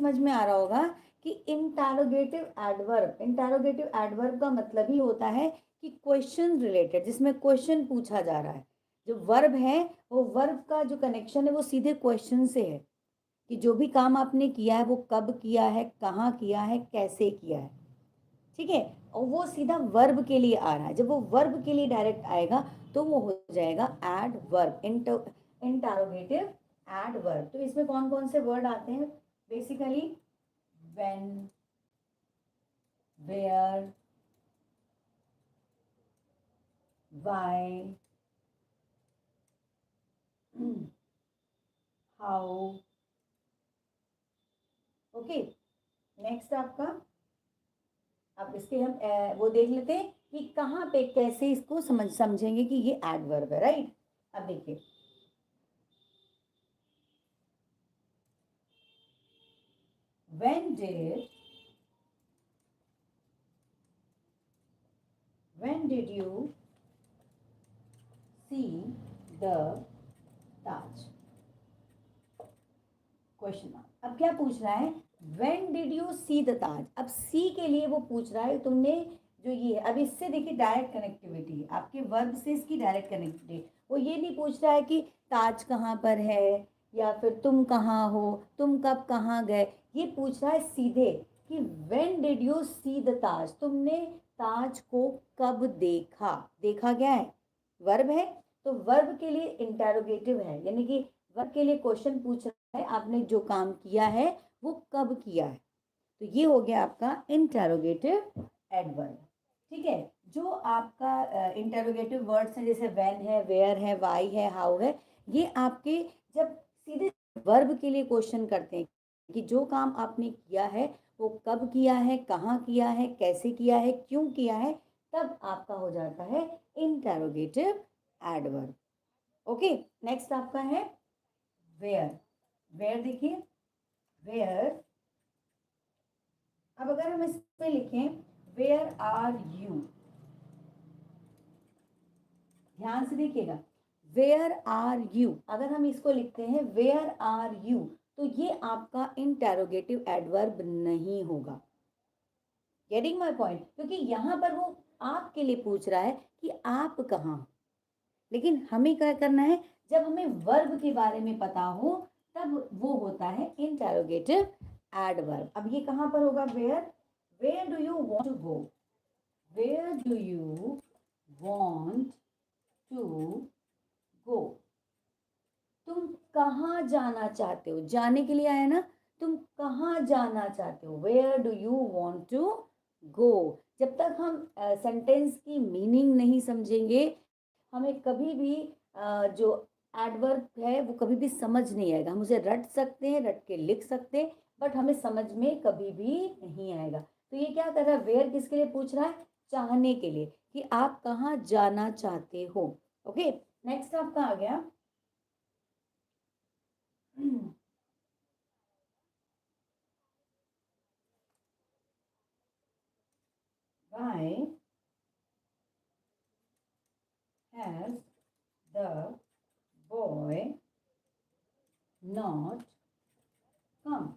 समझ में आ रहा होगा कि इंटरोगेटिव एडवर्ब का मतलब ही होता है कि क्वेश्चन रिलेटेड, जिसमें क्वेश्चन पूछा जा रहा है। जो वर्ब है वो वर्ब का जो कनेक्शन है वो सीधे क्वेश्चन से है कि जो भी काम आपने किया है वो कब किया है, कहाँ किया है, कैसे किया है। ठीक है, और वो सीधा वर्ब के लिए आ रहा है। जब वो वर्ब के लिए डायरेक्ट आएगा तो वो हो जाएगा एडवर्ब, इंटरोगेटिव एडवर्ब। तो इसमें कौन कौन से वर्ड आते हैं? Basically when, where, why, how. Okay, next आपका, अब इसके हम वो देख लेते हैं कि कहाँ पे कैसे इसको समझेंगे कि ये एडवर्ब है, राइट। अब देखिए, when did you see the Taj? Question mark. अब क्या पूछ रहा है? When did you see the Taj? अब सी के लिए वो पूछ रहा है तुमने जो ये है। अब इससे देखिए डायरेक्ट कनेक्टिविटी, आपके वर्ब से इसकी डायरेक्ट कनेक्टिविटी। वो ये नहीं पूछ रहा है कि ताज कहाँ पर है या फिर तुम कहाँ हो, तुम कब कहाँ गए। ये पूछ रहा है सीधे कि when did you see the ताज, तुमने ताज को कब देखा। देखा क्या है? वर्ब है, तो वर्ब के लिए इंटेरोगेटिव है, यानी कि वर्ब के लिए क्वेश्चन पूछ रहा है आपने जो काम किया है वो कब किया है। तो ये हो गया आपका इंटेरोगेटिव एडवर्ब। ठीक है, जो आपका इंटेरोगेटिव वर्ड्स हैं जैसे व्हेन है, वेयर है, व्हाई है, हाउ है, ये आपके जब सीधे वर्ब के लिए क्वेश्चन करते हैं कि जो काम आपने किया है वो कब किया है, कहाँ किया है, कैसे किया है, क्यों किया है, तब आपका हो जाता है इंटेरोगेटिव एडवर्ब। ओके, नेक्स्ट आपका है वेयर। वेयर देखिए, वेयर, अब अगर हम इस पे लिखें वेयर आर यू, ध्यान से देखिएगा, वेयर आर यू, अगर हम इसको लिखते हैं वेयर आर यू, तो ये आपका इंटेरोगेटिव एडवर्ब नहीं होगा। Getting my point? क्योंकि यहाँ पर वो आपके लिए पूछ रहा है कि आप कहाँ। लेकिन हमें क्या करना है, जब हमें वर्ब के बारे में पता हो तब वो होता है इंटेरोगेटिव एडवर्ब। अब ये कहाँ पर होगा? Where do you want to go, where do you want to go, तुम कहाँ जाना चाहते हो। जाने के लिए आया ना, तुम कहाँ जाना चाहते हो, where do you want to go. जब तक हम सेंटेंस की मीनिंग नहीं समझेंगे, हमें कभी भी जो एडवर्ब है वो कभी भी समझ नहीं आएगा। हम उसे रट सकते हैं, रट के लिख सकते हैं, बट हमें समझ में कभी भी नहीं आएगा। तो ये क्या कर रहा है? वेयर किसके लिए पूछ रहा है? चाहने के लिए, कि आप कहाँ जाना चाहते हो। ओके, नेक्स्ट आपका आ गया why has the boy not come?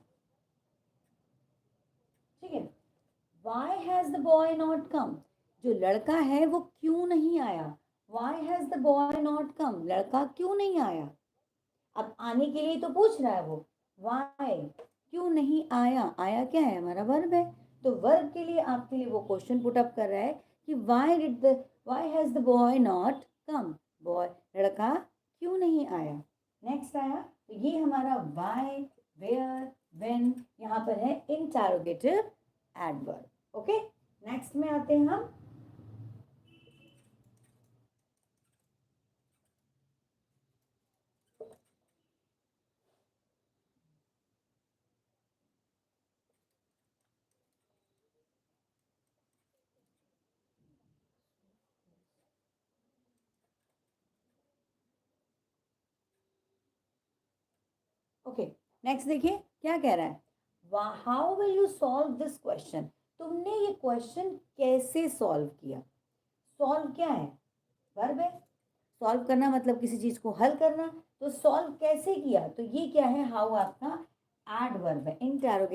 ठीक है, why has the boy not come, जो लड़का है वो क्यों नहीं आया। why has the boy not come, लड़का क्यों नहीं आया। अब आने के लिए तो पूछ रहा है वो, why, क्यों नहीं आया। आया क्या है? हमारा वर्ब है। तो वर्ब के लिए आपके लिए वो क्वेश्चन पुट अप कर रहा है कि why has the boy not come, boy, लड़का क्यों नहीं आया। नेक्स्ट आया, तो ये हमारा why, where, when यहाँ पर है इंटरोगेटिव एडवर्ब। ओके, नेक्स्ट में आते हैं हम ओके, नेक्स्ट देखिए क्या कह रहा है। How will you solve this question, तुमने ये क्वेश्चन कैसे सॉल्व किया। सॉल्व क्या है? वर्ब है। सॉल्व करना मतलब किसी चीज को हल करना, तो सॉल्व कैसे किया, तो ये क्या है? हाउ आपका एडवर्ब है, इंटरोगेटिव